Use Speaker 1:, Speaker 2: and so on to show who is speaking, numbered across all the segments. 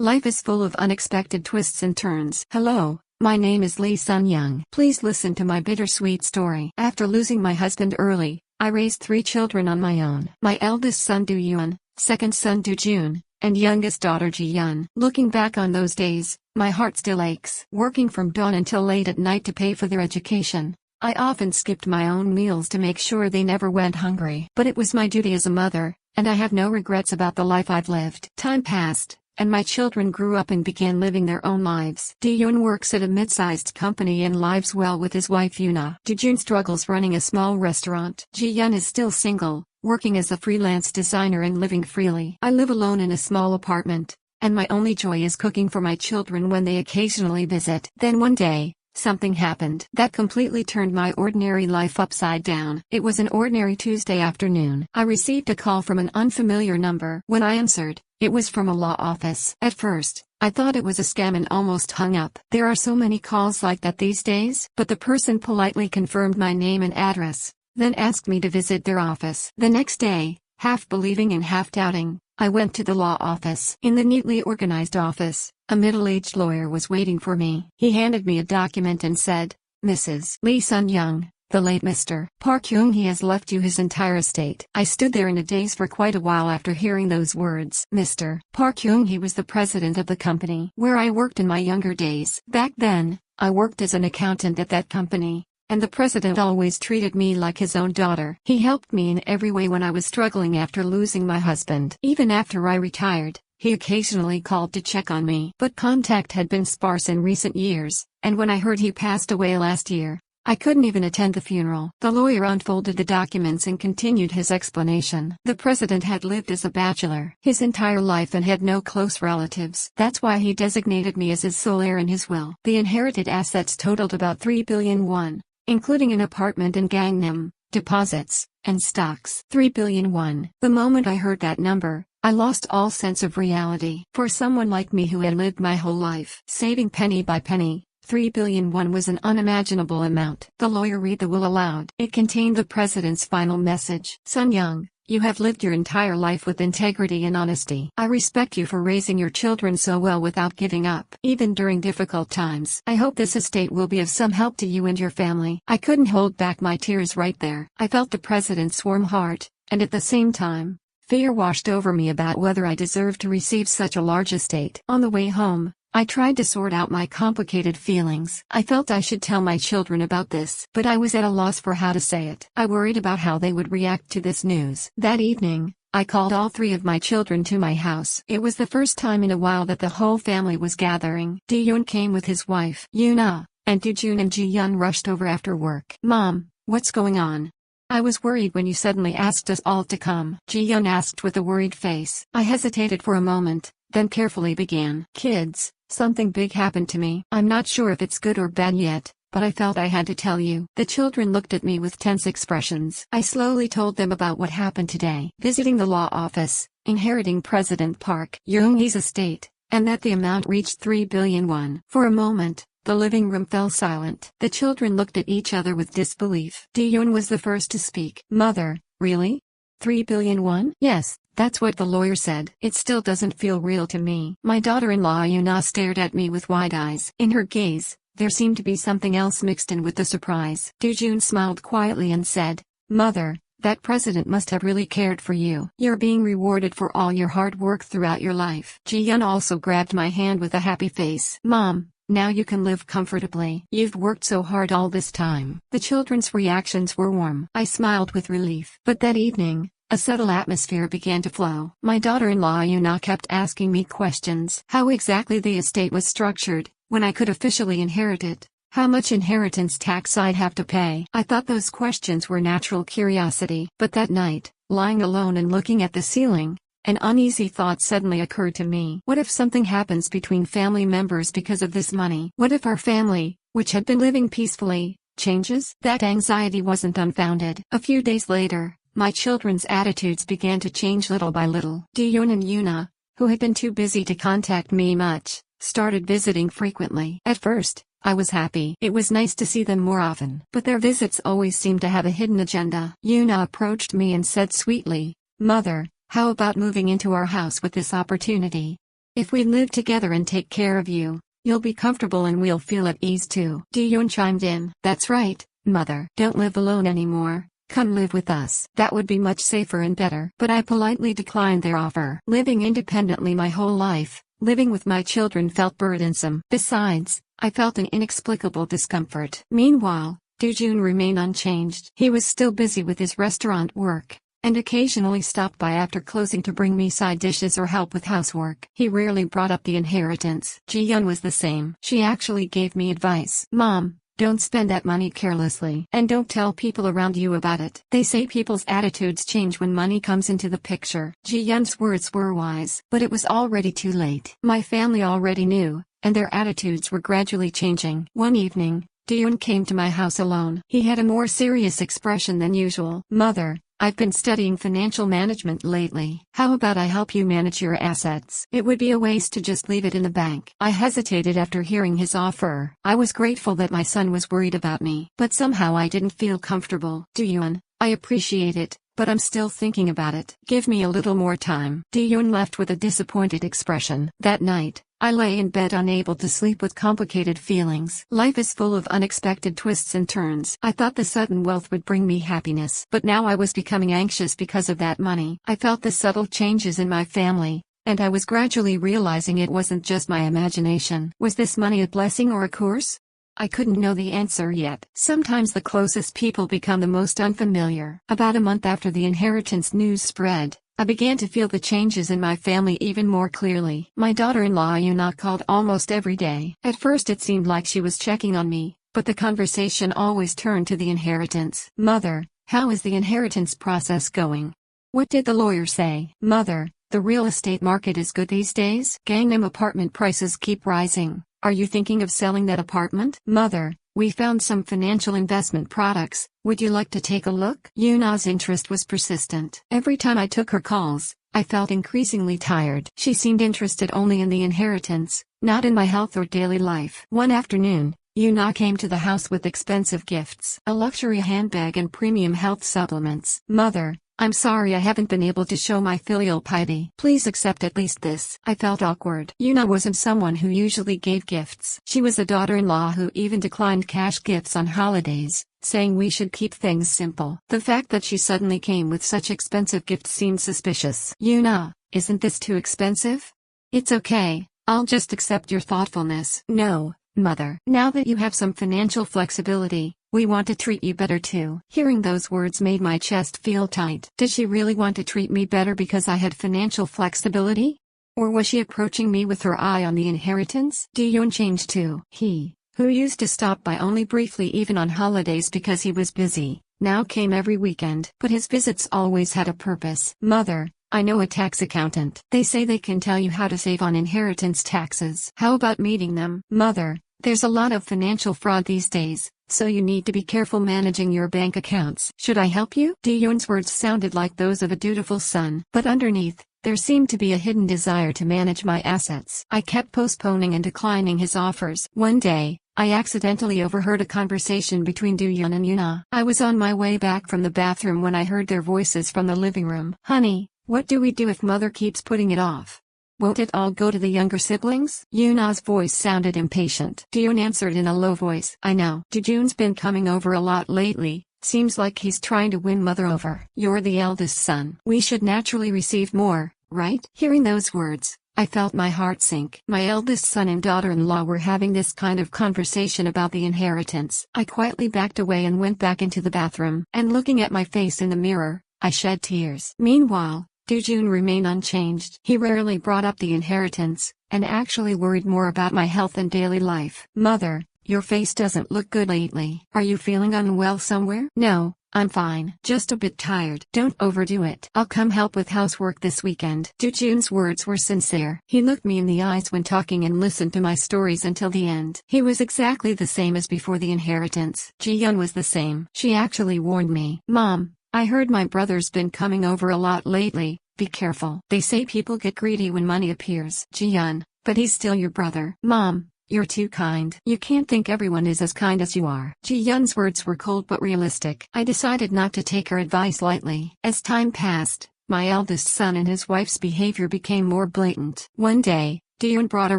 Speaker 1: Life is full of unexpected twists and turns. Hello, my name is Lee Sun-young. Please listen to my bittersweet story. After losing my husband early, I raised 3 children on my own. My eldest son Do-yoon, second son Do-jun, and youngest daughter Ji-yeon. Looking back on those days, my heart still aches. Working from dawn until late at night to pay for their education, I often skipped my own meals to make sure they never went hungry. But it was my duty as a mother, and I have no regrets about the life I've lived. Time passed, and my children grew up and began living their own lives. Do-yoon works at a mid-sized company and lives well with his wife Yoona. Do-jun struggles running a small restaurant. Ji-yeon is still single, working as a freelance designer and living freely. I live alone in a small apartment, and my only joy is cooking for my children when they occasionally visit. Then one day, something happened that completely turned my ordinary life upside down. It was an ordinary Tuesday afternoon. I received a call from an unfamiliar number. When I answered, it was from a law office. At first, I thought it was a scam and almost hung up. There are so many calls like that these days. But the person politely confirmed my name and address, then asked me to visit their office. The next day, half believing and half doubting, I went to the law office. In the neatly organized office, a middle-aged lawyer was waiting for me. He handed me a document and said, "Mrs. Lee Sun-young, the late Mr. Park Young-hee has left you his entire estate." I stood there in a daze for quite a while after hearing those words. Mr. Park Young-hee was the president of the company where I worked in my younger days. Back then, I worked as an accountant at that company, and the president always treated me like his own daughter. He helped me in every way when I was struggling after losing my husband. Even after I retired, he occasionally called to check on me. But contact had been sparse in recent years, and when I heard he passed away last year, I couldn't even attend the funeral. The lawyer unfolded the documents and continued his explanation. The president had lived as a bachelor his entire life and had no close relatives. That's why he designated me as his sole heir in his will. The inherited assets totaled about 3 billion won, including an apartment in Gangnam, deposits, and stocks. 3 billion won. The moment I heard that number, I lost all sense of reality. For someone like me who had lived my whole life saving penny by penny, 3 billion won was an unimaginable amount. The lawyer read the will aloud. It contained the president's final message. "Sun-young, you have lived your entire life with integrity and honesty. I respect you for raising your children so well without giving up, even during difficult times. I hope this estate will be of some help to you and your family." I couldn't hold back my tears right there. I felt the president's warm heart, and at the same time, fear washed over me about whether I deserved to receive such a large estate. On the way home, I tried to sort out my complicated feelings. I felt I should tell my children about this, but I was at a loss for how to say it. I worried about how they would react to this news. That evening, I called all 3 of my children to my house. It was the first time in a while that the whole family was gathering. Do-yoon came with his wife, Yoona, and Do-jun and Ji-yeon rushed over after work. "Mom, what's going on? I was worried when you suddenly asked us all to come," Ji-yeon asked with a worried face. I hesitated for a moment, then carefully began. "Kids, something big happened to me. I'm not sure if it's good or bad yet, but I felt I had to tell you." The children looked at me with tense expressions. I slowly told them about what happened today. Visiting the law office, inheriting President Park Young-hee's estate, and that the amount reached 3 billion won. For a moment, the living room fell silent. The children looked at each other with disbelief. Do-yoon was the first to speak. "Mother, really? 3 billion won?" "Yes, that's what the lawyer said." "It still doesn't feel real to me." My daughter-in-law Yoona stared at me with wide eyes. In her gaze, there seemed to be something else mixed in with the surprise. Do-jun smiled quietly and said, "Mother, that president must have really cared for you. You're being rewarded for all your hard work throughout your life." Ji-yeon also grabbed my hand with a happy face. "Mom, now you can live comfortably. You've worked so hard all this time." The children's reactions were warm. I smiled with relief. But that evening, a subtle atmosphere began to flow. My daughter-in-law Yoona kept asking me questions. How exactly the estate was structured, when I could officially inherit it, how much inheritance tax I'd have to pay. I thought those questions were natural curiosity. But that night, lying alone and looking at the ceiling, an uneasy thought suddenly occurred to me. What if something happens between family members because of this money? What if our family, which had been living peacefully, changes? That anxiety wasn't unfounded. A few days later, my children's attitudes began to change little by little. Do-yoon and Yoona, who had been too busy to contact me much, started visiting frequently. At first, I was happy. It was nice to see them more often. But their visits always seemed to have a hidden agenda. Yoona approached me and said sweetly, "Mother, how about moving into our house with this opportunity? If we live together and take care of you, you'll be comfortable and we'll feel at ease too. Ji-yoon chimed in. That's right, mother. Don't live alone anymore. Come live with us. That would be much safer and better. But I politely declined their offer. Living independently my whole life, living with my children felt burdensome. Besides, I felt an inexplicable discomfort. Meanwhile, Do-jun remained unchanged. He was still busy with his restaurant work, and occasionally stopped by after closing to bring me side dishes or help with housework. He rarely brought up the inheritance. Ji-yeon was the same. She actually gave me advice. Mom, don't spend that money carelessly. And don't tell people around you about it. They say people's attitudes change when money comes into the picture. Ji-yeon's words were wise, but it was already too late. My family already knew, and their attitudes were gradually changing. One evening, Do-yeon came to my house alone. He had a more serious expression than usual. Mother, I've been studying financial management lately. How about I help you manage your assets? It would be a waste to just leave it in the bank. I hesitated after hearing his offer. I was grateful that my son was worried about me, but somehow I didn't feel comfortable. Do-yeon, I appreciate it, but I'm still thinking about it. Give me a little more time. Do-yeon left with a disappointed expression. That night, I lay in bed unable to sleep with complicated feelings. Life is full of unexpected twists and turns. I thought the sudden wealth would bring me happiness, but now I was becoming anxious because of that money. I felt the subtle changes in my family, and I was gradually realizing it wasn't just my imagination. Was this money a blessing or a curse? I couldn't know the answer yet. Sometimes the closest people become the most unfamiliar. About a month after the inheritance news spread, I began to feel the changes in my family even more clearly. My daughter-in-law Yuna called almost every day. At first it seemed like she was checking on me, but the conversation always turned to the inheritance. Mother, how is the inheritance process going? What did the lawyer say? Mother, the real estate market is good these days. Gangnam apartment prices keep rising. Are you thinking of selling that apartment? Mother, we found some financial investment products. Would you like to take a look? Yuna's interest was persistent. Every time I took her calls, I felt increasingly tired. She seemed interested only in the inheritance, not in my health or daily life. One afternoon, Yuna came to the house with expensive gifts, a luxury handbag and premium health supplements. Mother, I'm sorry I haven't been able to show my filial piety. Please accept at least this. I felt awkward. Yuna wasn't someone who usually gave gifts. She was a daughter-in-law who even declined cash gifts on holidays, saying we should keep things simple. The fact that she suddenly came with such expensive gifts seemed suspicious. Yuna, isn't this too expensive? It's okay, I'll just accept your thoughtfulness. No, Mother. Now that you have some financial flexibility, we want to treat you better too. Hearing those words made my chest feel tight. Did she really want to treat me better because I had financial flexibility? Or was she approaching me with her eye on the inheritance? Do-yeon changed too. He, who used to stop by only briefly even on holidays because he was busy, now came every weekend. But his visits always had a purpose. Mother, I know a tax accountant. They say they can tell you how to save on inheritance taxes. How about meeting them? Mother, there's a lot of financial fraud these days, so you need to be careful managing your bank accounts. Should I help you? Do-yeon's words sounded like those of a dutiful son, but underneath, there seemed to be a hidden desire to manage my assets. I kept postponing and declining his offers. One day, I accidentally overheard a conversation between Do-yeon and Yuna. I was on my way back from the bathroom when I heard their voices from the living room. Honey, what do we do if Mother keeps putting it off? Won't it all go to the younger siblings? Yuna's voice sounded impatient. Do-yeon answered in a low voice. I know. Do-jun's been coming over a lot lately. Seems like he's trying to win Mother over. You're the eldest son. We should naturally receive more, right? Hearing those words, I felt my heart sink. My eldest son and daughter-in-law were having this kind of conversation about the inheritance. I quietly backed away and went back into the bathroom. And looking at my face in the mirror, I shed tears. Meanwhile, Do-jun remained unchanged. He rarely brought up the inheritance, and actually worried more about my health and daily life. Mother, your face doesn't look good lately. Are you feeling unwell somewhere? No, I'm fine. Just a bit tired. Don't overdo it. I'll come help with housework this weekend. Do-jun's words were sincere. He looked me in the eyes when talking and listened to my stories until the end. He was exactly the same as before the inheritance. Ji-yeon was the same. She actually warned me. Mom, I heard my brother's been coming over a lot lately. Be careful. They say people get greedy when money appears. Ji-yeon, but he's still your brother. Mom, you're too kind. You can't think everyone is as kind as you are. Ji-yeon's words were cold but realistic. I decided not to take her advice lightly. As time passed, my eldest son and his wife's behavior became more blatant. One day, Duyun brought a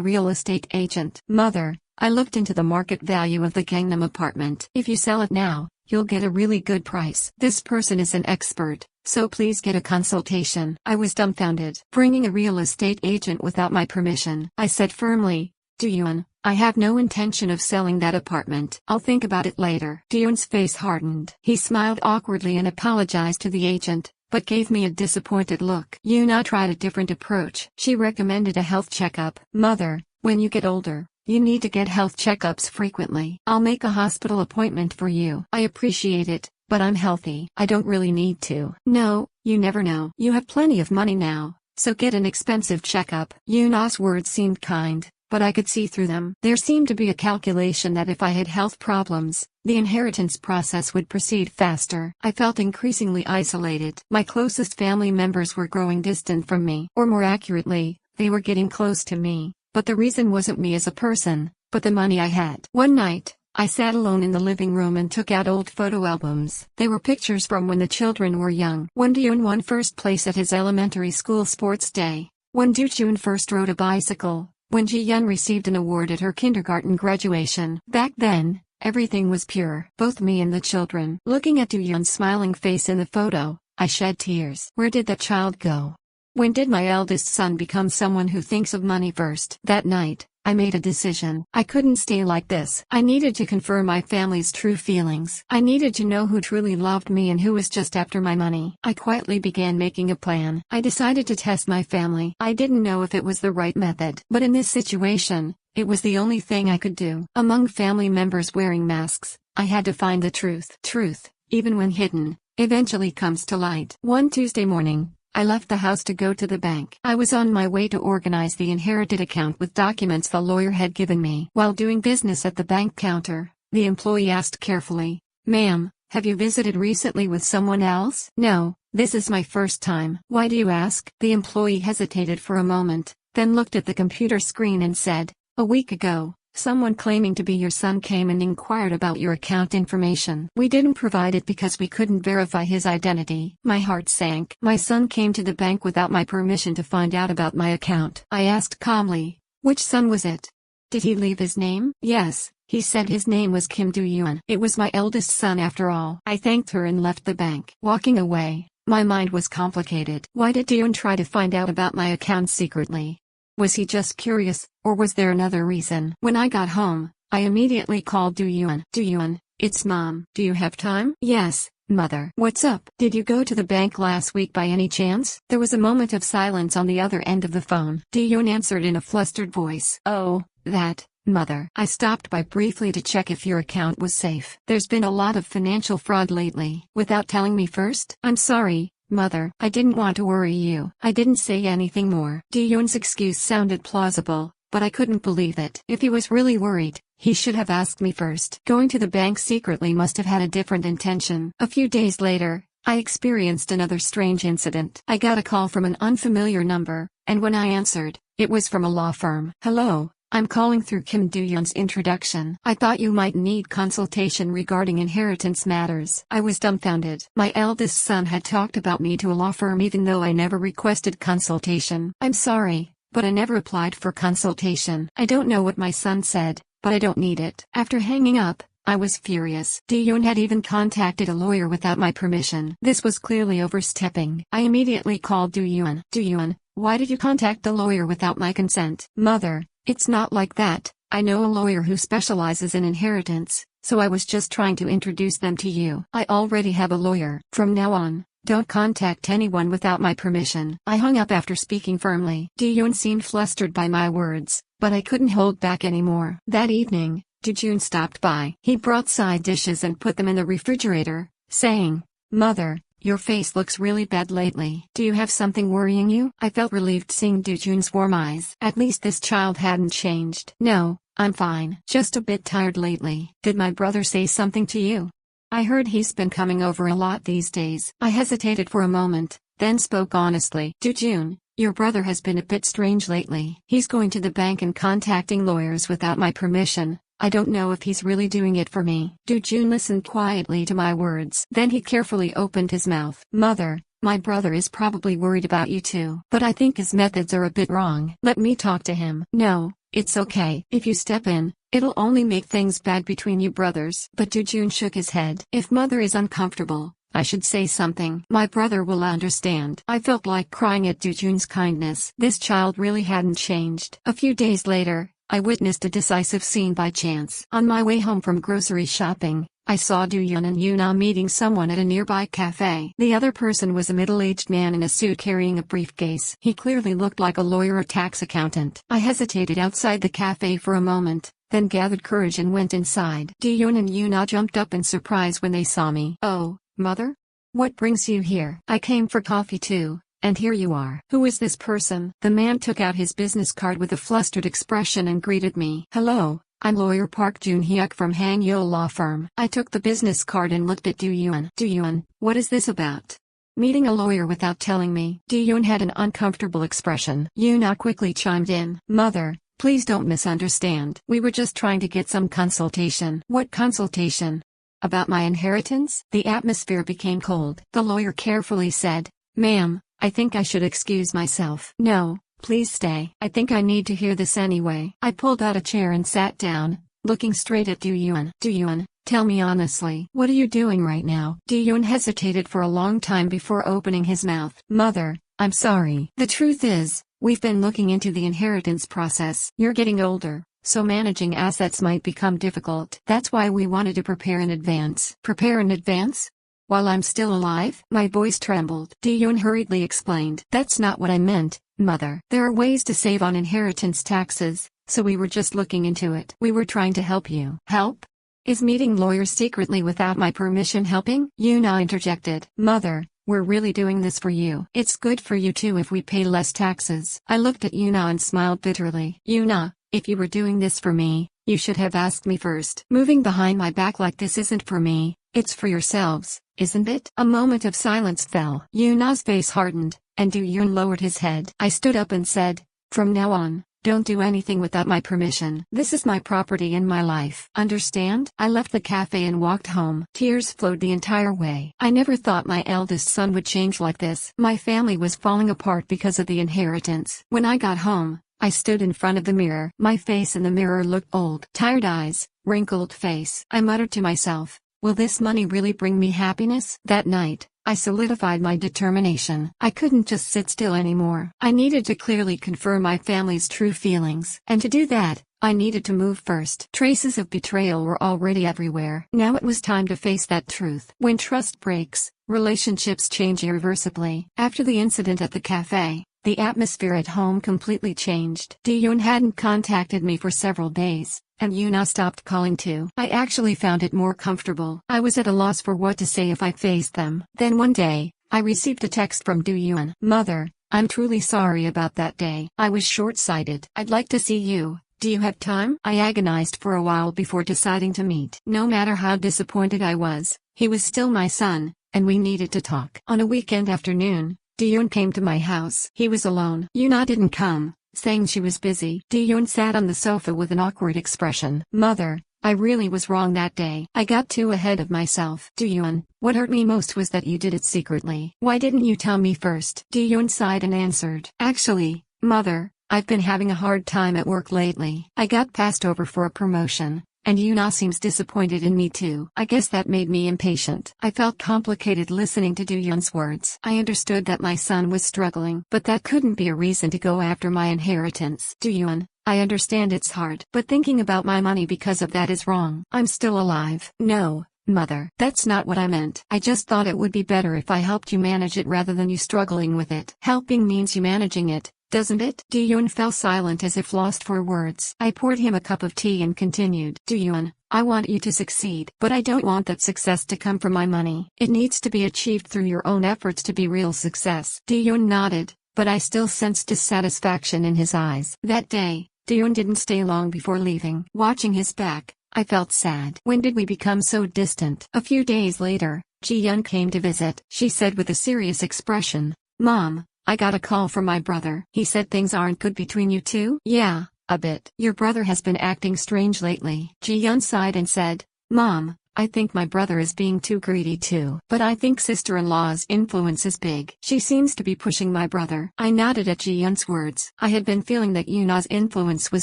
Speaker 1: real estate agent. Mother, I looked into the market value of the Gangnam apartment. If you sell it now, you'll get a really good price. This person is an expert, so please get a consultation. I was dumbfounded. Bringing a real estate agent without my permission. I said firmly, Duyun, I have no intention of selling that apartment. I'll think about it later. Duyun's face hardened. He smiled awkwardly and apologized to the agent, but gave me a disappointed look. Yuna tried a different approach. She recommended a health checkup. Mother, when you get older, you need to get health checkups frequently. I'll make a hospital appointment for you. I appreciate it, but I'm healthy. I don't really need to. No, you never know. You have plenty of money now, so get an expensive checkup. Yuna's words seemed kind, but I could see through them. There seemed to be a calculation that if I had health problems, the inheritance process would proceed faster. I felt increasingly isolated. My closest family members were growing distant from me. Or more accurately, they were getting close to me, but the reason wasn't me as a person, but the money I had. One night, I sat alone in the living room and took out old photo albums. They were pictures from when the children were young. When Duyun won first place at his elementary school sports day. When Dujun first rode a bicycle. When Ji-yeon received an award at her kindergarten graduation. Back then, everything was pure. Both me and the children. Looking at Duyun's smiling face in the photo, I shed tears. Where did that child go? When did my eldest son become someone who thinks of money first? That night, I made a decision. I couldn't stay like this. I needed to confirm my family's true feelings. I needed to know who truly loved me and who was just after my money. I quietly began making a plan. I decided to test my family. I didn't know if it was the right method, but in this situation, it was the only thing I could do. Among family members wearing masks, I had to find the truth. Truth, even when hidden, eventually comes to light. One Tuesday morning, I left the house to go to the bank. I was on my way to organize the inherited account with documents the lawyer had given me. While doing business at the bank counter, the employee asked carefully, "Ma'am, have you visited recently with someone else?" "No, this is my first time." "Why do you ask?" The employee hesitated for a moment, then looked at the computer screen and said, "A week ago, someone claiming to be your son came and inquired about your account information. We didn't provide it because we couldn't verify his identity." My heart sank. My son came to the bank without my permission to find out about my account. I asked calmly, "Which son was it? Did he leave his name?" "Yes, he said his name was Kim Do-yeon. It was my eldest son after all." I thanked her and left the bank. Walking away, my mind was complicated. Why did Do-yeon try to find out about my account secretly? Was he just curious, or was there another reason? When I got home, I immediately called Do-yeon. "Do-yeon, it's Mom. Do you have time?" "Yes, Mother." "What's up? Did you go to the bank last week by any chance?" There was a moment of silence on the other end of the phone. Do-yeon answered in a flustered voice. "Oh, that, Mother. I stopped by briefly to check if your account was safe. There's been a lot of financial fraud lately." "Without telling me first?" "I'm sorry, Mother. I didn't want to worry you." I didn't say anything more. Do-yeon's excuse sounded plausible, but I couldn't believe it. If he was really worried, he should have asked me first. Going to the bank secretly must have had a different intention. A few days later, I experienced another strange incident. I got a call from an unfamiliar number, and when I answered, it was from a law firm. "Hello. I'm calling through Kim Do-yeon's introduction. I thought you might need consultation regarding inheritance matters." I was dumbfounded. My eldest son had talked about me to a law firm even though I never requested consultation. "I'm sorry, but I never applied for consultation. I don't know what my son said, but I don't need it." After hanging up, I was furious. Do-yeon had even contacted a lawyer without my permission. This was clearly overstepping. I immediately called Do-yeon. "Do-yeon, why did you contact the lawyer without my consent?" "Mother, it's not like that. I know a lawyer who specializes in inheritance, so I was just trying to introduce them to you. I already have a lawyer. From now on, don't contact anyone without my permission." I hung up after speaking firmly. Do-yeon seemed flustered by my words, but I couldn't hold back anymore. That evening, Do-jun stopped by. He brought side dishes and put them in the refrigerator, saying, "Mother, your face looks really bad lately. Do you have something worrying you?" I felt relieved seeing Do-jun's warm eyes. At least this child hadn't changed. "No, I'm fine. Just a bit tired lately." "Did my brother say something to you? I heard he's been coming over a lot these days." I hesitated for a moment, then spoke honestly. "Do-jun, your brother has been a bit strange lately. He's going to the bank and contacting lawyers without my permission. I don't know if he's really doing it for me." Do-jun listened quietly to my words. Then he carefully opened his mouth. "Mother, My brother is probably worried about you too. But I think his methods are a bit wrong. Let me talk to him. No, it's okay. If you step in, it'll only make things bad between you brothers. But Dujun shook his head. If mother is uncomfortable, I should say something. My brother will understand. I felt like crying at Dujun's kindness. This child really hadn't changed. A few days later, I witnessed a decisive scene by chance. On my way home from grocery shopping, I saw Duyun and Yuna meeting someone at a nearby cafe. The other person was a middle-aged man in a suit carrying a briefcase. He clearly looked like a lawyer or tax accountant. I hesitated outside the cafe for a moment, then gathered courage and went inside. Duyun and Yuna jumped up in surprise when they saw me. Oh, mother? What brings you here? I came for coffee too. And here you are. Who is this person? The man took out his business card with a flustered expression and greeted me. Hello, I'm lawyer Park Jun-hyuk from Hangul Law Firm. I took the business card and looked at Duyun. Duyun, what is this about? Meeting a lawyer without telling me. Duyun had an uncomfortable expression. Yuna quickly chimed in. Mother, please don't misunderstand. We were just trying to get some consultation. What consultation? About my inheritance? The atmosphere became cold. The lawyer carefully said, Ma'am, I think I should excuse myself. No, please stay. I think I need to hear this anyway. I pulled out a chair and sat down, looking straight at Duyun. Duyun, tell me honestly, what are you doing right now? Duyun hesitated for a long time before opening his mouth. Mother, I'm sorry. The truth is, we've been looking into the inheritance process. You're getting older, so managing assets might become difficult. That's why we wanted to prepare in advance. Prepare in advance? While I'm still alive? My voice trembled. Duyun hurriedly explained. That's not what I meant, Mother. There are ways to save on inheritance taxes, so we were just looking into it. We were trying to help you. Help? Is meeting lawyers secretly without my permission helping? Yuna interjected. Mother, we're really doing this for you. It's good for you too if we pay less taxes. I looked at Yuna and smiled bitterly. Yuna, if you were doing this for me, you should have asked me first. Moving behind my back like this isn't for me, it's for yourselves, isn't it? A moment of silence fell. Yuna's face hardened, and Duyun lowered his head. I stood up and said, from now on, don't do anything without my permission. This is my property and my life. Understand? I left the cafe and walked home. Tears flowed the entire way. I never thought my eldest son would change like this. My family was falling apart because of the inheritance. When I got home, I stood in front of the mirror. My face in the mirror looked old. Tired eyes, wrinkled face. I muttered to myself, will this money really bring me happiness? That night, I solidified my determination. I couldn't just sit still anymore. I needed to clearly confirm my family's true feelings. And to do that, I needed to move first. Traces of betrayal were already everywhere. Now it was time to face that truth. When trust breaks, relationships change irreversibly. After the incident at the cafe, the atmosphere at home completely changed. Duyun hadn't contacted me for several days, and Yuna stopped calling too. I actually found it more comfortable. I was at a loss for what to say if I faced them. Then one day, I received a text from Duyun. Mother, I'm truly sorry about that day. I was short-sighted. I'd like to see you. Do you have time? I agonized for a while before deciding to meet. No matter how disappointed I was, he was still my son, and we needed to talk. On a weekend afternoon, Duyun came to my house. He was alone. Yuna didn't come, saying she was busy. Duyun sat on the sofa with an awkward expression. Mother, I really was wrong that day. I got too ahead of myself. Duyun, what hurt me most was that you did it secretly. Why didn't you tell me first? Duyun sighed and answered. Actually, Mother, I've been having a hard time at work lately. I got passed over for a promotion, and Yuna seems disappointed in me too. I guess that made me impatient. I felt complicated listening to Duyun's words. I understood that my son was struggling, but that couldn't be a reason to go after my inheritance. Duyun, I understand it's hard, but thinking about my money because of that is wrong. I'm still alive. No, Mother, that's not what I meant. I just thought it would be better if I helped you manage it rather than you struggling with it. Helping means you managing it, doesn't it? Duyun fell silent as if lost for words. I poured him a cup of tea and continued. Duyun, I want you to succeed, but I don't want that success to come from my money. It needs to be achieved through your own efforts to be real success. Duyun nodded, but I still sensed dissatisfaction in his eyes. That day, Duyun didn't stay long before leaving. Watching his back, I felt sad. When did we become so distant? A few days later, Ji-yeon came to visit. She said with a serious expression, Mom, I got a call from my brother. He said things aren't good between you two? Yeah, a bit. Your brother has been acting strange lately. Ji-yeon sighed and said, Mom, I think my brother is being too greedy too. But I think sister-in-law's influence is big. She seems to be pushing my brother. I nodded at Ji-Yun's words. I had been feeling that Yuna's influence was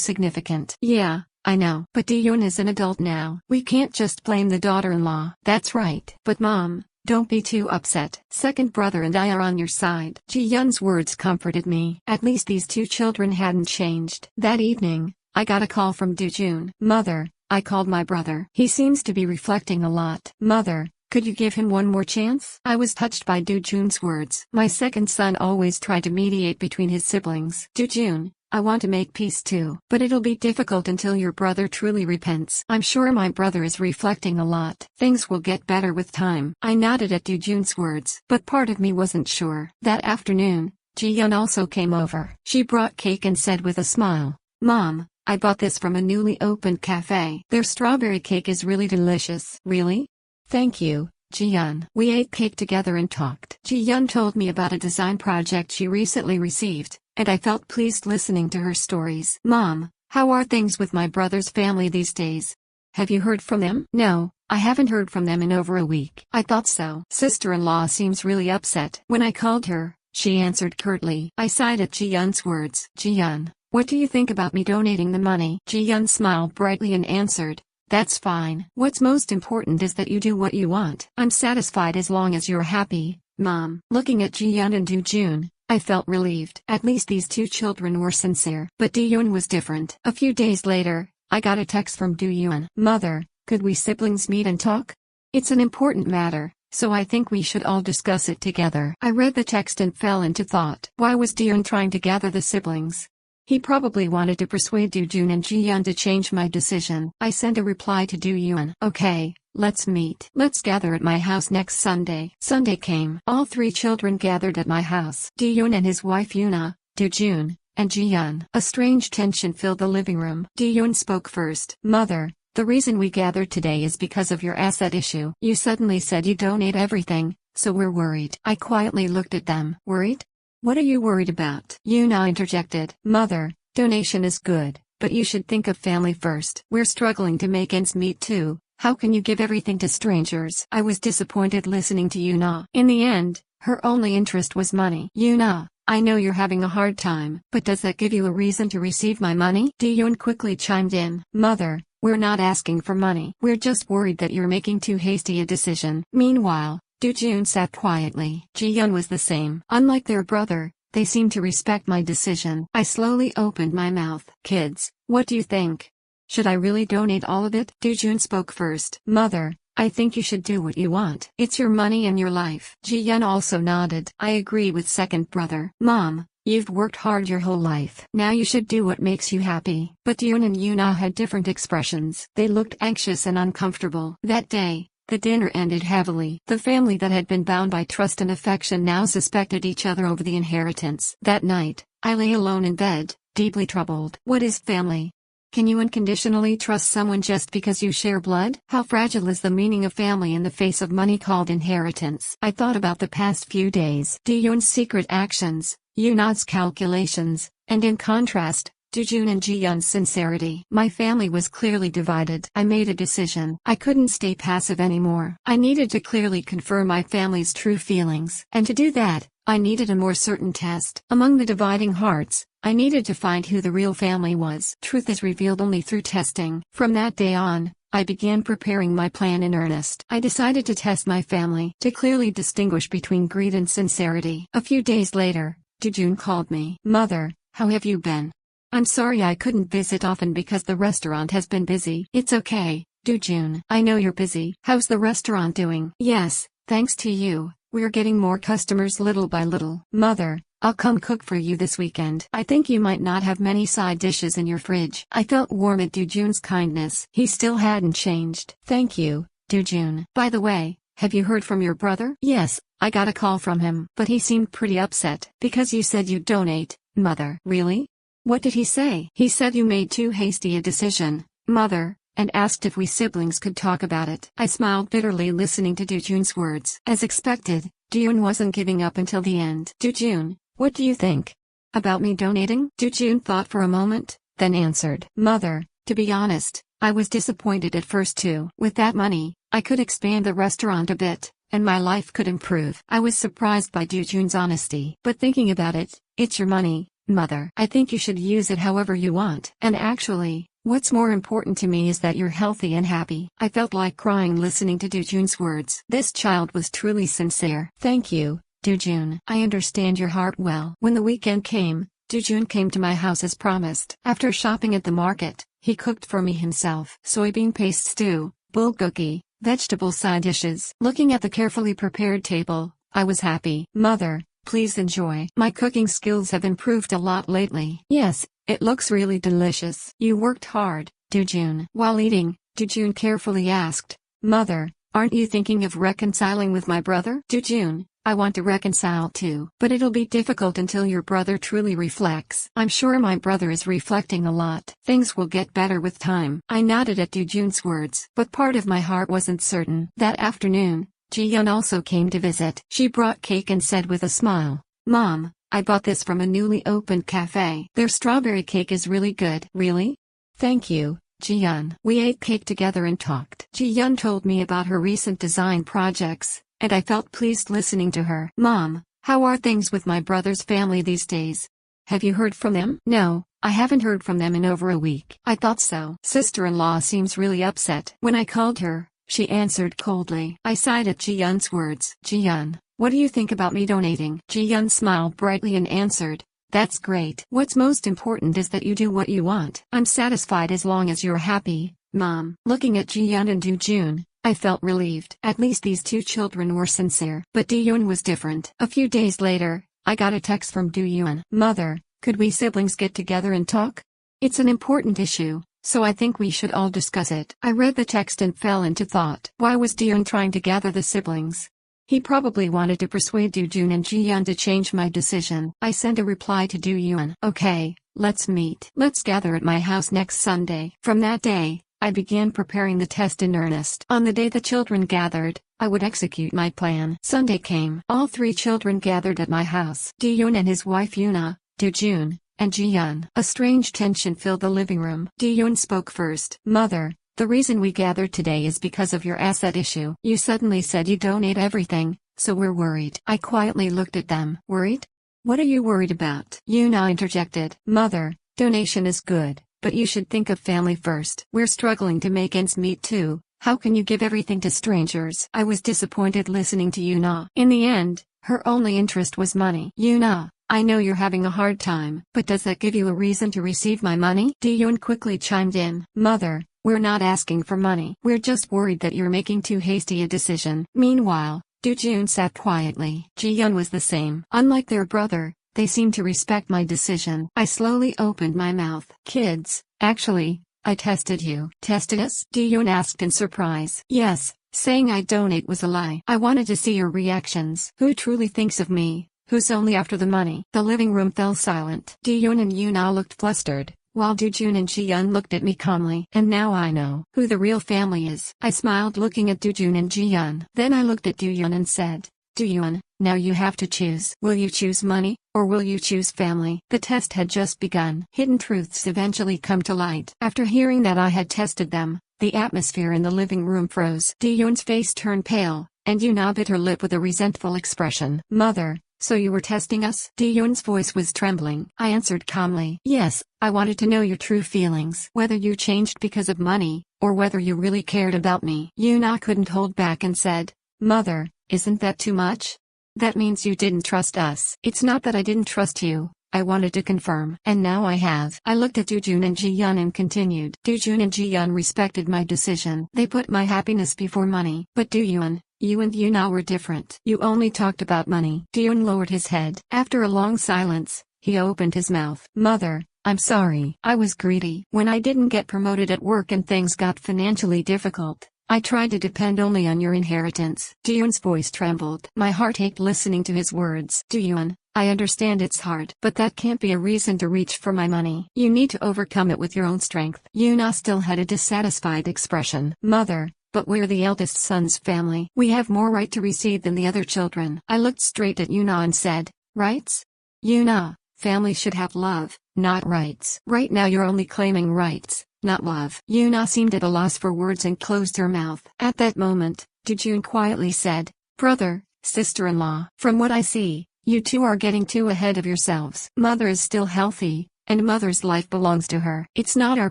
Speaker 1: significant. Yeah, I know. But Ji-Yun is an adult now. We can't just blame the daughter-in-law. That's right. But Mom, don't be too upset. Second brother and I are on your side. Ji-Yun's words comforted me. At least these two children hadn't changed. That evening, I got a call from Do-Jun. Mother, I called my brother. He seems to be reflecting a lot. Mother, could you give him one more chance? I was touched by Do-Jun's words. My second son always tried to mediate between his siblings. Do-Jun, I want to make peace too. But it'll be difficult until your brother truly repents. I'm sure my brother is reflecting a lot. Things will get better with time. I nodded at Do-Jun's words. But part of me wasn't sure. That afternoon, Ji-Yun also came over. She brought cake and said with a smile, Mom, I bought this from a newly opened cafe. Their strawberry cake is really delicious. Really? Thank you, Ji-Yun. We ate cake together and talked. Ji-Yun told me about a design project she recently received, and I felt pleased listening to her stories. Mom, how are things with my brother's family these days? Have you heard from them? No, I haven't heard from them in over a week. I thought so. Sister-in-law seems really upset. When I called her, she answered curtly. I sighed at Ji-Yun's words. Ji-Yun, what do you think about me donating the money? Ji-Yun smiled brightly and answered, that's fine. What's most important is that you do what you want. I'm satisfied as long as you're happy, Mom. Looking at Ji-Yun and Do-Jun, I felt relieved. At least these two children were sincere. But Do-Yun was different. A few days later, I got a text from Do-Yun. Mother, could we siblings meet and talk? It's an important matter, so I think we should all discuss it together. I read the text and fell into thought. Why was Do-Yun trying to gather the siblings? He probably wanted to persuade Do-Jun and Ji-Yun to change my decision. I sent a reply to Do-Yun. Okay, let's meet. Let's gather at my house next Sunday. Sunday came. All three children gathered at my house. Do-Yun and his wife Yuna, Do-Jun, and Ji-Yun. A strange tension filled the living room. Do-Yun spoke first. Mother, the reason we gathered today is because of your asset issue. You suddenly said you donate everything, so we're worried. I quietly looked at them. Worried? What are you worried about? Yuna interjected. Mother, donation is good, but you should think of family first. We're struggling to make ends meet too. How can you give everything to strangers? I was disappointed listening to Yuna. In the end, her only interest was money. Yuna, I know you're having a hard time, but does that give you a reason to receive my money? Do-Yun quickly chimed in. Mother, we're not asking for money. We're just worried that you're making too hasty a decision. Meanwhile, Do-Jun sat quietly. Ji-Yun was the same. Unlike their brother, they seemed to respect my decision. I slowly opened my mouth. Kids, what do you think? Should I really donate all of it? Do-Jun spoke first. Mother, I think you should do what you want. It's your money and your life. Ji-Yun also nodded. I agree with second brother. Mom, you've worked hard your whole life. Now you should do what makes you happy. But Do-Yun and Yuna had different expressions. They looked anxious and uncomfortable. That day, the dinner ended heavily. The family that had been bound by trust and affection now suspected each other over the inheritance. That night, I lay alone in bed, deeply troubled. What is family? Can you unconditionally trust someone just because you share blood? How fragile is the meaning of family in the face of money called inheritance? I thought about the past few days. Do-Yun's secret actions, Yuna's calculations, and in contrast, Do-Jun and Ji-Yun's sincerity. My family was clearly divided. I made a decision. I couldn't stay passive anymore. I needed to clearly confirm my family's true feelings. And to do that, I needed a more certain test. Among the dividing hearts, I needed to find who the real family was. Truth is revealed only through testing. From that day on, I began preparing my plan in earnest. I decided to test my family, to clearly distinguish between greed and sincerity. A few days later, Do-Jun called me. Mother, how have you been? I'm sorry I couldn't visit often because the restaurant has been busy. It's okay, Do-Jun. I know you're busy. How's the restaurant doing? Yes, thanks to you, we're getting more customers little by little. Mother, I'll come cook for you this weekend. I think you might not have many side dishes in your fridge. I felt warm at Do-Jun's kindness. He still hadn't changed. Thank you, Do-Jun. By the way, have you heard from your brother? Yes, I got a call from him. But he seemed pretty upset. Because you said you'd donate, Mother. Really? What did he say? He said you made too hasty a decision, Mother, and asked if we siblings could talk about it. I smiled bitterly listening to Do-Jun's words. As expected, Do-Jun wasn't giving up until the end. Do-Jun, what do you think? About me donating? Do-Jun thought for a moment, then answered. Mother, to be honest, I was disappointed at first too. With that money, I could expand the restaurant a bit, and my life could improve. I was surprised by Dujun's honesty. But thinking about it, it's your money, mother. I think you should use it however you want. And actually, what's more important to me is that you're healthy and happy. I felt like crying listening to Dujun's words. This child was truly sincere. Thank you, Dujun. I understand your heart well. When the weekend came, Dujun came to my house as promised. After shopping at the market, he cooked for me himself. Soybean paste stew, bulgogi, vegetable side dishes. Looking at the carefully prepared table, I was happy. Mother, please enjoy. My cooking skills have improved a lot lately. Yes, it looks really delicious. You worked hard, Dujun. While eating, Dujun carefully asked, Mother, aren't you thinking of reconciling with my brother? Dujun, I want to reconcile too. But it'll be difficult until your brother truly reflects. I'm sure my brother is reflecting a lot. Things will get better with time. I nodded at Dujun's words, but part of my heart wasn't certain. That afternoon, Ji-yeon also came to visit. She brought cake and said with a smile, Mom, I bought this from a newly opened cafe. Their strawberry cake is really good. Really? Thank you, Ji-yeon. We ate cake together and talked. Ji-yeon told me about her recent design projects, and I felt pleased listening to her. Mom, how are things with my brother's family these days? Have you heard from them? No, I haven't heard from them in over a week. I thought so. Sister-in-law seems really upset. When I called her, she answered coldly. I sighed at Ji-yeon's words. Ji-yeon, what do you think about me donating? Ji-yeon smiled brightly and answered, That's great. What's most important is that you do what you want. I'm satisfied as long as you're happy, Mom. Looking at Ji-yeon and Dujun, I felt relieved. At least these two children were sincere. But Duyun was different. A few days later, I got a text from Duyun. Mother, could we siblings get together and talk? It's an important issue, so I think we should all discuss it. I read the text and fell into thought. Why was Duyun trying to gather the siblings? He probably wanted to persuade Dujun and Ji-yeon to change my decision. I sent a reply to Duyun. Okay, let's meet. Let's gather at my house next Sunday. From that day, I began preparing the test in earnest. On the day the children gathered, I would execute my plan. Sunday came. All three children gathered at my house. Duyun and his wife Yuna, Dujun, and Ji-yeon. A strange tension filled the living room. Duyun spoke first. Mother, the reason we gathered today is because of your asset issue. You suddenly said you donate everything, so we're worried. I quietly looked at them. Worried? What are you worried about? Yuna interjected. Mother, donation is good, but you should think of family first. We're struggling to make ends meet too. How can you give everything to strangers? I was disappointed listening to Yuna. In the end, her only interest was money. Yuna, I know you're having a hard time, but does that give you a reason to receive my money? Duyun quickly chimed in. Mother, we're not asking for money. We're just worried that you're making too hasty a decision. Meanwhile, Dujun sat quietly. Ji-yeon was the same. Unlike their brother, they seemed to respect my decision. I slowly opened my mouth. Kids, actually, I tested you. Tested us? Duyun asked in surprise. Yes, saying I donate was a lie. I wanted to see your reactions. Who truly thinks of me? Who's only after the money? The living room fell silent. Duyun and Yuna looked flustered, while Dujun and Ji-yeon looked at me calmly. And now I know who the real family is. I smiled looking at Dujun and Ji-yeon. Then I looked at Duyun and said, Duyun, now you have to choose. Will you choose money, or will you choose family? The test had just begun. Hidden truths eventually come to light. After hearing that I had tested them, the atmosphere in the living room froze. Duyun's face turned pale, and Yuna bit her lip with a resentful expression. Mother, so you were testing us? Duyun's voice was trembling. I answered calmly. Yes, I wanted to know your true feelings. Whether you changed because of money, or whether you really cared about me. Yuna couldn't hold back and said, Mother, isn't that too much? That means you didn't trust us. It's not that I didn't trust you, I wanted to confirm. And now I have. I looked at Dujun and Ji-yeon and continued. Dujun and Ji-yeon respected my decision. They put my happiness before money. But Duyun, you and Yuna were different. You only talked about money. Duyun lowered his head. After a long silence, he opened his mouth. Mother, I'm sorry. I was greedy. When I didn't get promoted at work and things got financially difficult, I tried to depend only on your inheritance. Duyun's voice trembled. My heart ached listening to his words. Duyun, I understand it's hard, but that can't be a reason to reach for my money. You need to overcome it with your own strength. Yuna still had a dissatisfied expression. Mother, but we're the eldest son's family. We have more right to receive than the other children. I looked straight at Yuna and said, rights? Yuna, family should have love, not rights. Right now you're only claiming rights. not love. Yuna seemed at a loss for words and closed her mouth. At that moment, Dojun quietly said, "Brother, sister-in-law, from what I see, you two are getting too ahead of yourselves. Mother is still healthy, and Mother's life belongs to her. It's not our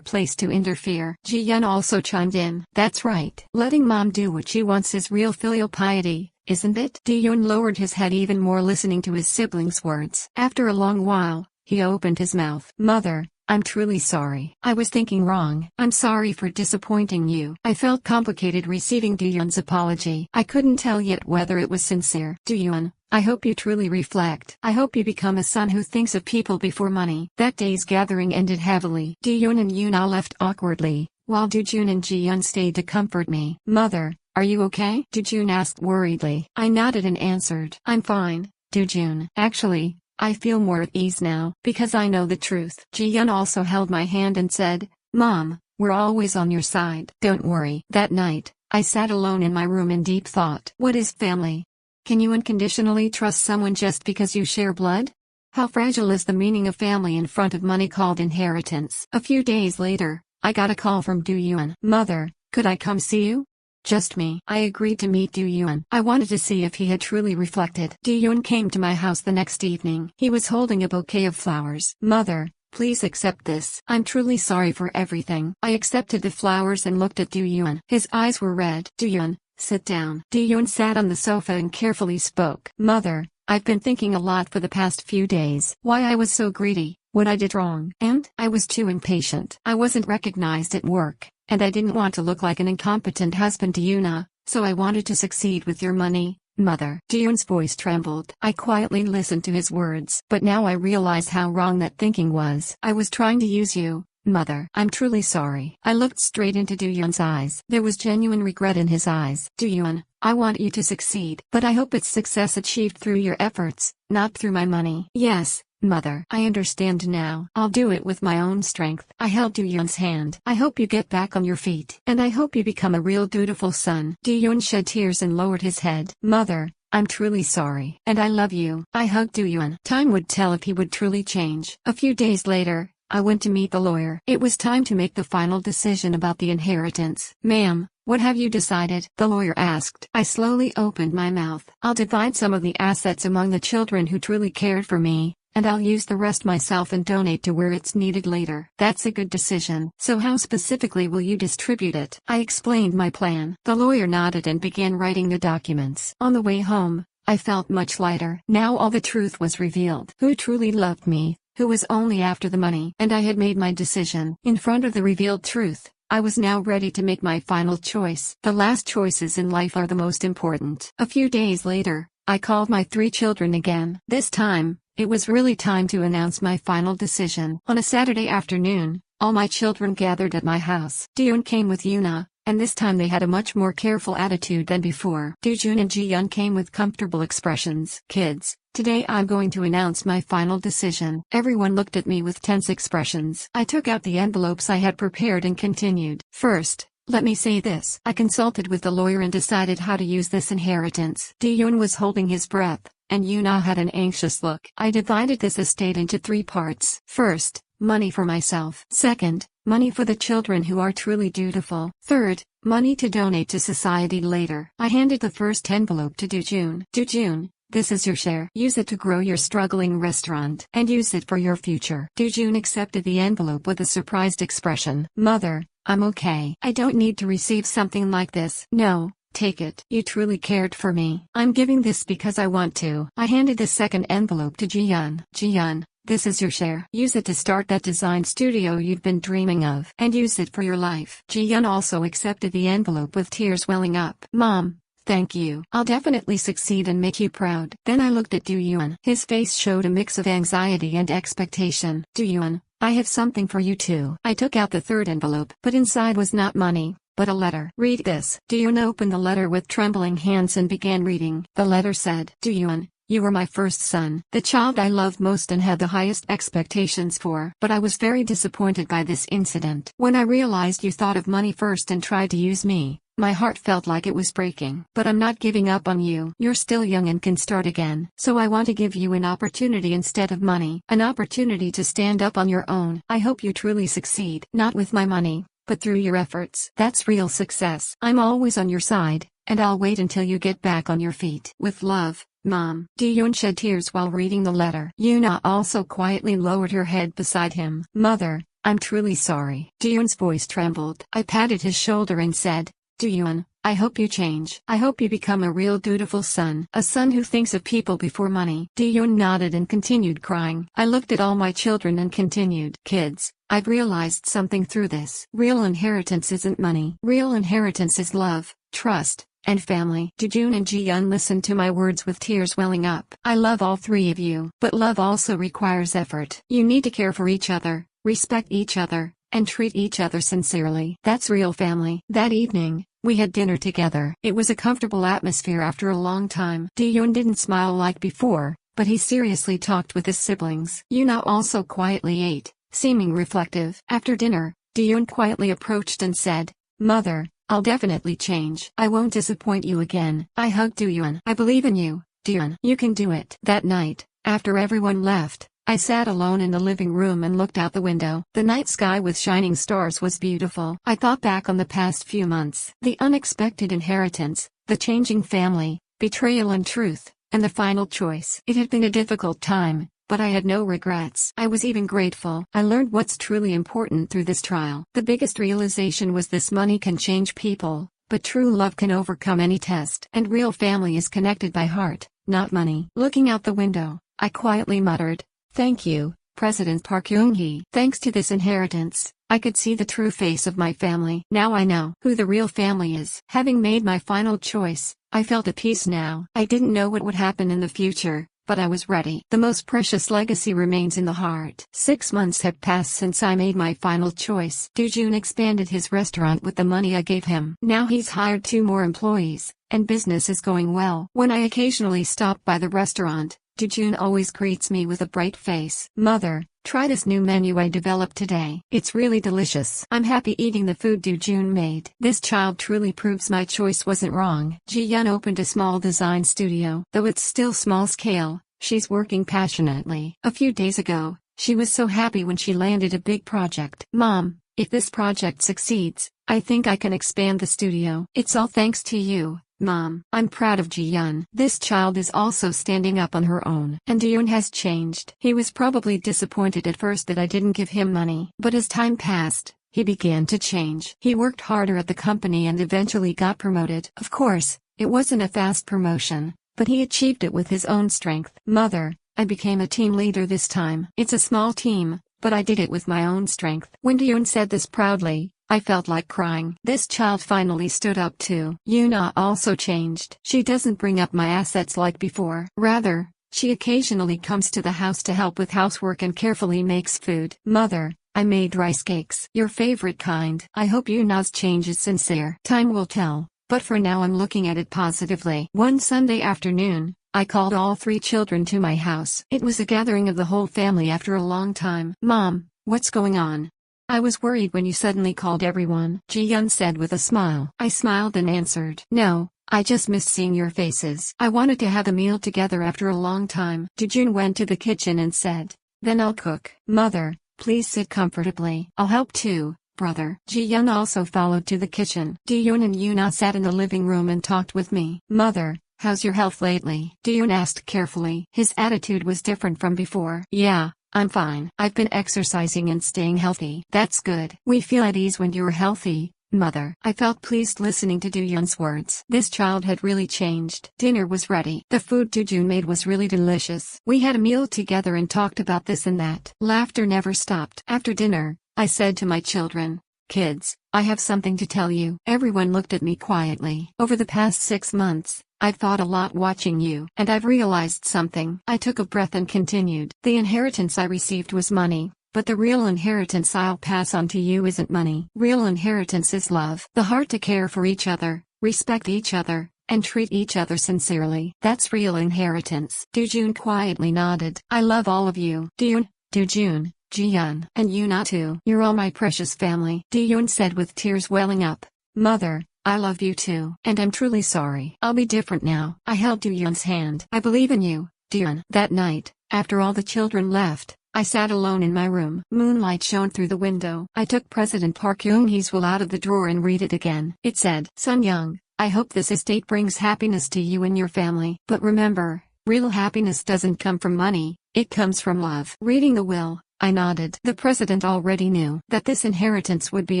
Speaker 1: place to interfere." Ji-yun also chimed in. "That's right. Letting Mom do what she wants is real filial piety, isn't it?" Ji-yun lowered his head even more, listening to his siblings' words. After a long while, he opened his mouth. "Mother, I'm truly sorry. I was thinking wrong. I'm sorry for disappointing you." I felt complicated receiving Duyun's apology. I couldn't tell yet whether it was sincere. "Duyun, I hope you truly reflect. I hope you become a son who thinks of people before money." That day's gathering ended heavily. Duyun and Yuna left awkwardly, while Dojun and Ji-yun stayed to comfort me. "Mother, are you okay?" Dojun asked worriedly. I nodded and answered, "I'm fine, Dojun. Actually, I feel more at ease now, because I know the truth." Ji-yun also held my hand and said, "Mom, we're always on your side. Don't worry." That night, I sat alone in my room in deep thought. What is family? Can you unconditionally trust someone just because you share blood? How fragile is the meaning of family in front of money called inheritance? A few days later, I got a call from Duyun. "Mother, could I come see you?" Just me. I agreed to meet Duyun. I wanted to see if he had truly reflected. Duyun came to my house the next evening. He was holding a bouquet of flowers. "Mother, please accept this. I'm truly sorry for everything." I accepted the flowers and looked at Duyun. His eyes were red. "Duyun, sit down." Duyun sat on the sofa and carefully spoke. "Mother, I've been thinking a lot for the past few days. Why I was so greedy, what I did wrong. And I was too impatient. I wasn't recognized at work, and I didn't want to look like an incompetent husband to Yuna, so I wanted to succeed with your money, Mother." Duyun's voice trembled. I quietly listened to his words. But now I realize how wrong that thinking was. I was trying to use you, Mother. I'm truly sorry. I looked straight into Duyun's eyes. There was genuine regret in his eyes. "Duyun, I want you to succeed, but I hope it's success achieved through your efforts, not through my money." "Yes, Mother. I understand now. I'll do it with my own strength." I held Duyun's hand. "I hope you get back on your feet. And I hope you become a real dutiful son." Duyun shed tears and lowered his head. "Mother, I'm truly sorry. And I love you." I hugged Duyun. Time would tell if he would truly change. A few days later, I went to meet the lawyer. It was time to make the final decision about the inheritance. "Ma'am, what have you decided?" the lawyer asked. I slowly opened my mouth. "I'll divide some of the assets among the children who truly cared for me, and I'll use the rest myself and donate to where it's needed later." "That's a good decision. So how specifically will you distribute it?" I explained my plan. The lawyer nodded and began writing the documents. On the way home, I felt much lighter. Now all the truth was revealed. Who truly loved me, who was only after the money. And I had made my decision. In front of the revealed truth, I was now ready to make my final choice. The last choices in life are the most important. A few days later, I called my 3 children again. This time, it was really time to announce my final decision. On a Saturday afternoon, all my children gathered at my house. Duyun came with Yuna, and this time they had a much more careful attitude than before. Dojun and Ji-yun came with comfortable expressions. "Kids, today I'm going to announce my final decision." Everyone looked at me with tense expressions. I took out the envelopes I had prepared and continued. "First, let me say this. I consulted with the lawyer and decided how to use this inheritance." Duyun was holding his breath, and Yuna had an anxious look. "I divided this estate into 3 parts. First, money for myself. Second, money for the children who are truly dutiful. Third, money to donate to society later." I handed the first envelope to Dojun. "Dojun, this is your share. Use it to grow your struggling restaurant, and use it for your future." Dojun accepted the envelope with a surprised expression. "Mother, I'm okay. I don't need to receive something like this." "No, take it. You truly cared for me. I'm giving this because I want to." I handed the second envelope to Ji-yun. "Ji-yun, this is your share. Use it to start that design studio you've been dreaming of, and use it for your life." Ji-yun also accepted the envelope with tears welling up. "Mom, thank you. I'll definitely succeed and make you proud." Then I looked at Duyun. His face showed a mix of anxiety and expectation. "Duyun, I have something for you too." I took out the third envelope, but inside was not money, but a letter. "Read this." Duyun opened the letter with trembling hands and began reading. The letter said, "Duyun, you were my first son, the child I loved most and had the highest expectations for. But I was very disappointed by this incident. When I realized you thought of money first and tried to use me, my heart felt like it was breaking. But I'm not giving up on you. You're still young and can start again. So I want to give you an opportunity instead of money. An opportunity to stand up on your own. I hope you truly succeed. Not with my money, but through your efforts. That's real success. I'm always on your side, and I'll wait until you get back on your feet. With love, Mom. Ji-yoon shed tears while reading the letter. Yoona also quietly lowered her head beside him. Mother, I'm truly sorry. Ji-yoon's voice trembled. I patted his shoulder and said, Ji-yoon, I hope you change. I hope you become a real dutiful son. A son who thinks of people before money. Ji-yoon nodded and continued crying. I looked at all my children and continued. Kids, I've realized something through this. Real inheritance isn't money. Real inheritance is love, trust, and family. Ji-yoon and Ji-yoon listened to my words with tears welling up. I love all three of you. But love also requires effort. You need to care for each other, respect each other, and treat each other sincerely. That's real family. That evening, we had dinner together. It was a comfortable atmosphere after a long time. Ji-yoon didn't smile like before, but he seriously talked with his siblings. Yoona also quietly ate, seeming reflective. After dinner, Ji-yoon quietly approached and said, Mother, I'll definitely change. I won't disappoint you again. I hugged Ji-yoon. I believe in you, Ji-yoon. You can do it. That night, after everyone left, I sat alone in the living room and looked out the window. The night sky with shining stars was beautiful. I thought back on the past few months. The unexpected inheritance, the changing family, betrayal and truth, and the final choice. It had been a difficult time, but I had no regrets. I was even grateful. I learned what's truly important through this trial. The biggest realization was this: money can change people, but true love can overcome any test. And real family is connected by heart, not money. Looking out the window, I quietly muttered, Thank you, President Park Young-hee. Thanks to this inheritance, I could see the true face of my family. Now I know who the real family is. Having made my final choice, I felt at peace now. I didn't know what would happen in the future, but I was ready. The most precious legacy remains in the heart. 6 months had passed since I made my final choice. Doo-joon expanded his restaurant with the money I gave him. Now he's hired 2 more employees, and business is going well. When I occasionally stop by the restaurant, Doo-joon always greets me with a bright face. Mother, try this new menu I developed today. It's really delicious. I'm happy eating the food Doo-joon made. This child truly proves my choice wasn't wrong. Ji-yoon opened a small design studio. Though it's still small scale, she's working passionately. A few days ago, she was so happy when she landed a big project. Mom, if this project succeeds, I think I can expand the studio. It's all thanks to you, Mom. I'm proud of Ji-yoon. This child is also standing up on her own. And Ji-yoon has changed. He was probably disappointed at first that I didn't give him money. But as time passed, he began to change. He worked harder at the company and eventually got promoted. Of course, it wasn't a fast promotion, but he achieved it with his own strength. Mother, I became a team leader this time. It's a small team, but I did it with my own strength. When Ji-yoon said this proudly, I felt like crying. This child finally stood up too. Yoona also changed. She doesn't bring up my assets like before. Rather, she occasionally comes to the house to help with housework and carefully makes food. Mother, I made rice cakes. Your favorite kind. I hope Yoona's change is sincere. Time will tell, but for now I'm looking at it positively. One Sunday afternoon, I called all 3 children to my house. It was a gathering of the whole family after a long time. Mom, what's going on? I was worried when you suddenly called everyone, Ji-yoon said with a smile. I smiled and answered, No, I just missed seeing your faces. I wanted to have a meal together after a long time. Ji-yoon went to the kitchen and said, Then I'll cook. Mother, please sit comfortably. I'll help too, brother. Ji-yoon also followed to the kitchen. Ji-yoon and Yoona sat in the living room and talked with me. Mother, how's your health lately? Ji-yoon asked carefully. His attitude was different from before. Yeah, I'm fine. I've been exercising and staying healthy. That's good. We feel at ease when you're healthy, Mother. I felt pleased listening to Doo-yoon's words. This child had really changed. Dinner was ready. The food Doo-joon made was really delicious. We had a meal together and talked about this and that. Laughter never stopped. After dinner, I said to my children, Kids, I have something to tell you. Everyone looked at me quietly. Over the past 6 months, I've thought a lot watching you, and I've realized something. I took a breath and continued. The inheritance I received was money, but the real inheritance I'll pass on to you isn't money. Real inheritance is love. The heart to care for each other, respect each other, and treat each other sincerely. That's real inheritance. Doo-joon quietly nodded. I love all of you. Doo-joon, Ji-yoon, and Yoona too. You're all my precious family. Doo-yoon said with tears welling up. Mother, I love you too. And I'm truly sorry. I'll be different now. I held Doo-yoon's hand. I believe in you, Doo-yoon. That night, after all the children left, I sat alone in my room. Moonlight shone through the window. I took President Park Geun-hye's will out of the drawer and read it again. It said, "Sun Young, I hope this estate brings happiness to you and your family. But remember, real happiness doesn't come from money, it comes from love." Reading the will, I nodded. The president already knew that this inheritance would be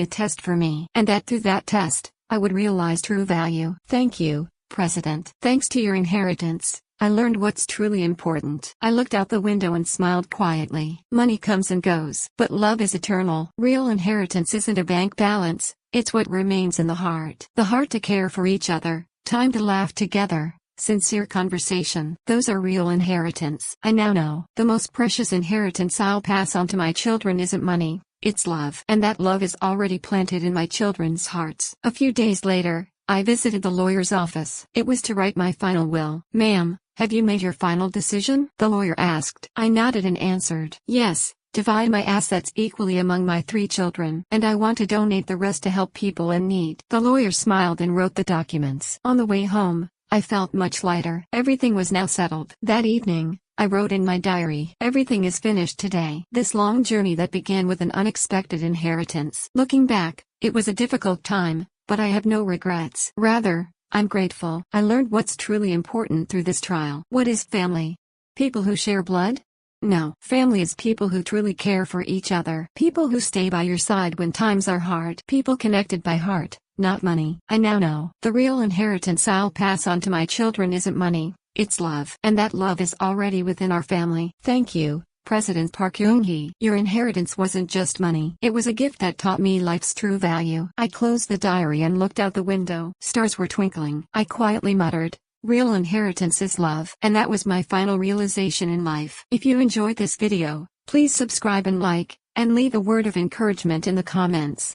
Speaker 1: a test for me, and that through that test, I would realize true value. "Thank you, President. Thanks to your inheritance, I learned what's truly important." I looked out the window and smiled quietly. Money comes and goes, but love is eternal. Real inheritance isn't a bank balance, it's what remains in the heart. The heart to care for each other, time to laugh together, sincere conversation. Those are real inheritance. I now know the most precious inheritance I'll pass on to my children isn't money, it's love. And that love is already planted in my children's hearts. A few days later, I visited the lawyer's office. It was to write my final will. "Ma'am, have you made your final decision?" the lawyer asked. I nodded and answered, "Yes, divide my assets equally among my 3 children. And I want to donate the rest to help people in need." The lawyer smiled and wrote the documents. On the way home, I felt much lighter. Everything was now settled. That evening, I wrote in my diary, "Everything is finished today." This long journey that began with an unexpected inheritance. Looking back, it was a difficult time, but I have no regrets. Rather, I'm grateful. I learned what's truly important through this trial. What is family? People who share blood? No. Family is people who truly care for each other. People who stay by your side when times are hard. People connected by heart, not money. I now know the real inheritance I'll pass on to my children isn't money, it's love. And that love is already within our family. Thank you, President Park Geun-hye. Your inheritance wasn't just money. It was a gift that taught me life's true value. I closed the diary and looked out the window. Stars were twinkling. I quietly muttered, "Real inheritance is love." And that was my final realization in life. If you enjoyed this video, please subscribe and like, and leave a word of encouragement in the comments.